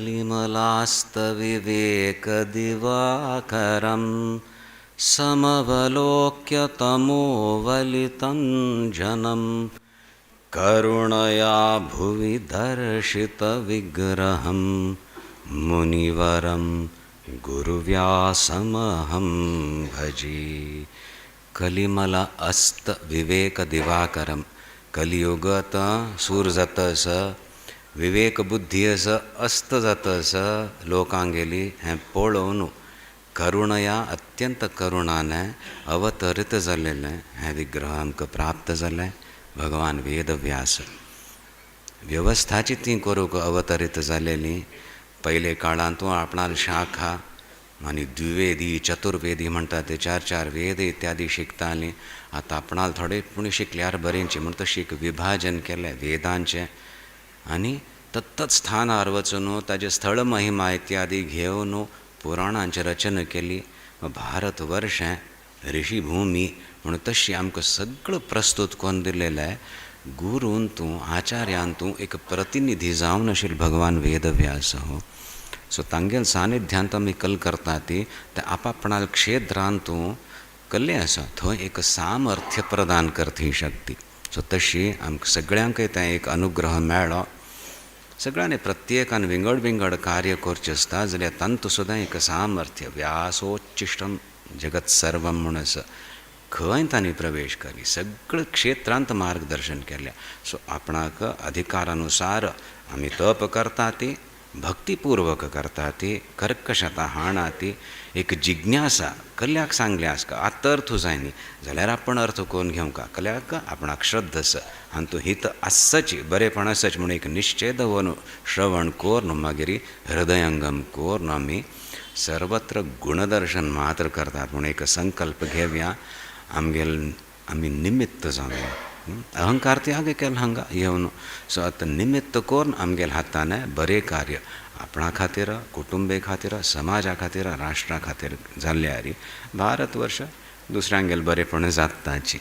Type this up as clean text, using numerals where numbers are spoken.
कलिमलास्तविवेकदिवाकरं समवलोक्य तमोवलितं जनं करुणया भुवि दर्शितविग्रहं मुनिवरं गुरुव्यासमहं भजे. कलिमल अस्त विवेक दिवाकरम. कलियुगात सूर जातस, विवेक बुद्धी अस अस्त जातस, लोकांगेली हें पळोवन करुणया अत्यंत करुणाने अवतरित जाल्लेलें हें विग्रह आमकां प्राप्त जालें. भगवान वेदव्यास व्यवस्थाची ती करूंक अवतरित जालेली. पयले काळांत आपणाल शाखा आनी द्विवेदी चतुर्वेदी म्हणटा ते 4 वेद इत्यादी शिकतालीं. आतां आपणाल थोडे पूण शिकल्यार बरेंची म्हण तशी विभाजन केलें वेदांचें आनी तत्त स्थानार वचून ताजे स्थळ महिमा इत्यादी घेवन पुराणांची रचना केली. भारतवर्ष ऋषिभूमी म्हणून तशी आमकां सगळं प्रस्तुत करून दिलेलें आहे. गुरून तूं आचार्यान तूं एक प्रतिनिधी जावन आशिल्लो भगवान वेदव्यास हो. सो तांगेल सानिध्यांत आमी कल करता ती ते आपापणाल क्षेत्रांत तूं कल्लें आसा थंय एक सामर्थ्य प्रदान करता ही शक्ती. सो तशी आमकां सगळ्यांक तें एक अनुग्रह मेळ्ळो. सगळ्यांनी प्रत्येकान विंगड कार्य करचें आसता जाल्यार तांत सुद्दां एक सामर्थ्य व्यासोच्चिष्टम जगत सर्वम म्हणून आसा. खंय तांणी प्रवेश केली, सगळ्या क्षेत्रांत मार्गदर्शन केलें. सो आपणाक अधिकारानुसार आमी तप करता ती, भक्तिपूर्वक करता ती, कर्कशता हाणा ती, एक जिज्ञासा कल्याक सांगले आसका आत्त अर्थ जाय न्ही जाल्यार आपण अर्थ करून घेवंका कल्याक आपणाक श्रद्ध आसा आनी तूं हित आसची बरेपण आसच म्हणून एक निश्चय दवरून श्रवण कोर न्हू मागीर हृदयंगम कोर न्हू आमी सर्वत्र गुणदर्शन मात्र करतात म्हणून एक संकल्प घेवया. आमी निमित्त जावया. अहंकार त्याग केला हांगा येवन. सो आतां निमित्त करून आमगेल्या हातान बरें कार्य आपणा खातीर, कुटुंबे खातीर, समाजा खातीर, राष्ट्रा खातीर जाल्ल्यार भारत वर्ष दुसऱ्यांगेल बरेपण जाताची.